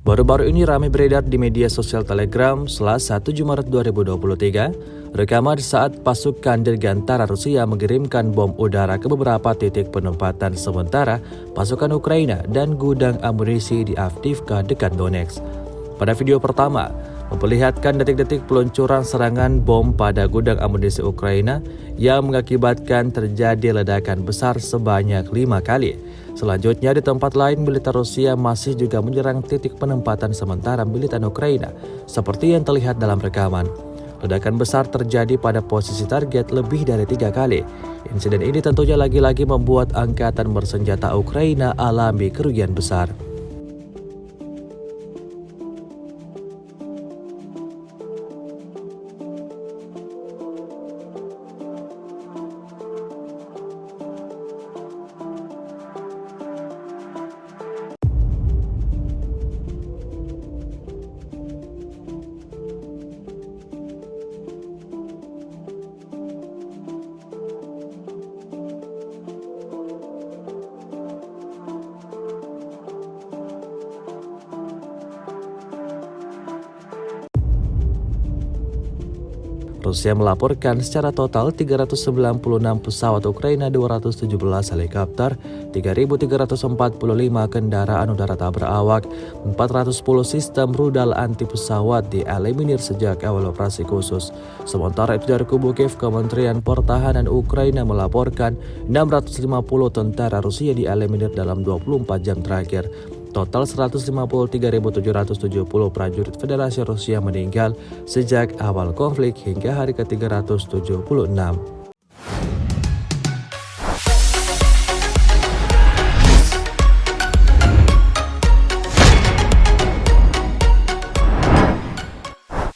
Baru-baru ini ramai beredar di media sosial Telegram Selasa 7 Maret 2023, rekaman saat pasukan dirgantara Rusia mengirimkan bom udara ke beberapa titik penempatan sementara pasukan Ukraina dan gudang amunisi di Avdiivka dekat Donetsk. Pada video pertama, memperlihatkan detik-detik peluncuran serangan bom pada gudang amunisi Ukraina yang mengakibatkan terjadi ledakan besar sebanyak 5 kali. Selanjutnya, di tempat lain, militer Rusia masih juga menyerang titik penempatan sementara militer Ukraina, seperti yang terlihat dalam rekaman. Ledakan besar terjadi pada posisi target lebih dari 3 kali. Insiden ini tentunya lagi-lagi membuat angkatan bersenjata Ukraina alami kerugian besar. Rusia melaporkan secara total 396 pesawat Ukraina, 217 helikopter, 3.345 kendaraan udara tak berawak, 410 sistem rudal anti pesawat dieliminir sejak awal operasi khusus. Sementara itu dari kubu Kiev, Kementerian Pertahanan Ukraina melaporkan 650 tentara Rusia dieliminir dalam 24 jam terakhir. Total 153.770 prajurit Federasi Rusia meninggal sejak awal konflik hingga hari ke-376.